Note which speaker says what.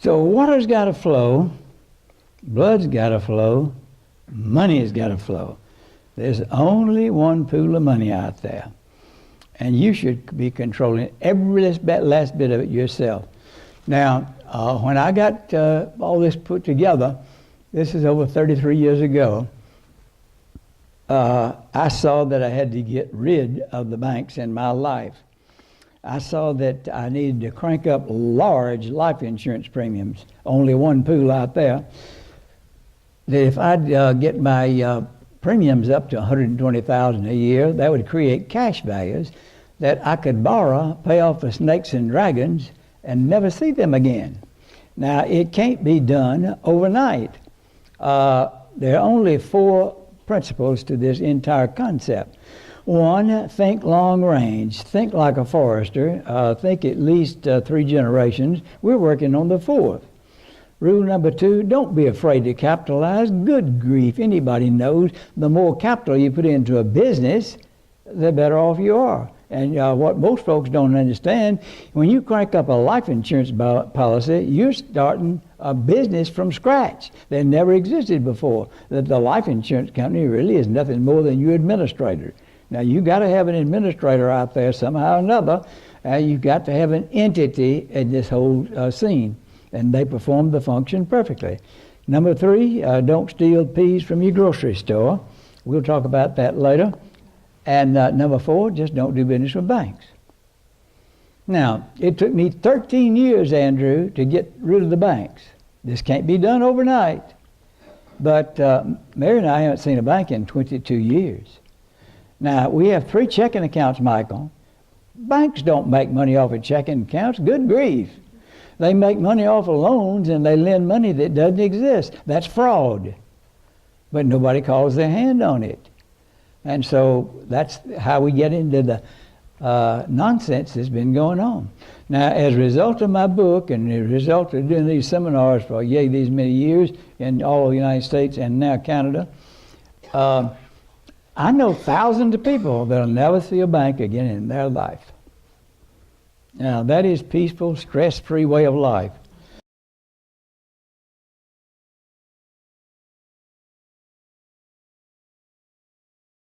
Speaker 1: So water's got to flow, blood's got to flow, money's got to flow. There's only one pool of money out there. And you should be controlling every last bit of it yourself. Now, when I got all this put together, this is over 33 years ago, I saw that I had to get rid of the banks in my life. I saw that I needed to crank up large life insurance premiums, only one pool out there, that if I'd get my premiums up to $120,000 a year, that would create cash values that I could borrow, pay off the snakes and dragons, and never see them again. Now, it can't be done overnight. There are only 4 principles to this entire concept. 1, think long range. Think like a forester. Think at least 3 generations. We're working on the 4th. Rule number 2, don't be afraid to capitalize. Good grief, anybody knows the more capital you put into a business, the better off you are. And what most folks don't understand, when you crank up a life insurance policy, you're starting a business from scratch that never existed before. That the life insurance company really is nothing more than your administrator. Now, you got to have an administrator out there somehow or another, and you've got to have an entity in this whole scene, and they perform the function perfectly. Number 3, don't steal peas from your grocery store. We'll talk about that later. And number 4, just don't do business with banks. Now, it took me 13 years, Andrew, to get rid of the banks. This can't be done overnight. But Mary and I haven't seen a bank in 22 years. Now, we have 3 checking accounts, Michael. Banks don't make money off of checking accounts. Good grief. They make money off of loans, and they lend money that doesn't exist. That's fraud. But nobody calls their hand on it. And so that's how we get into the nonsense that's been going on. Now, as a result of my book and the result of doing these seminars for these many years in all of the United States and now Canada, I know thousands of people that'll never see a bank again in their life. Now, that is peaceful, stress-free way of life.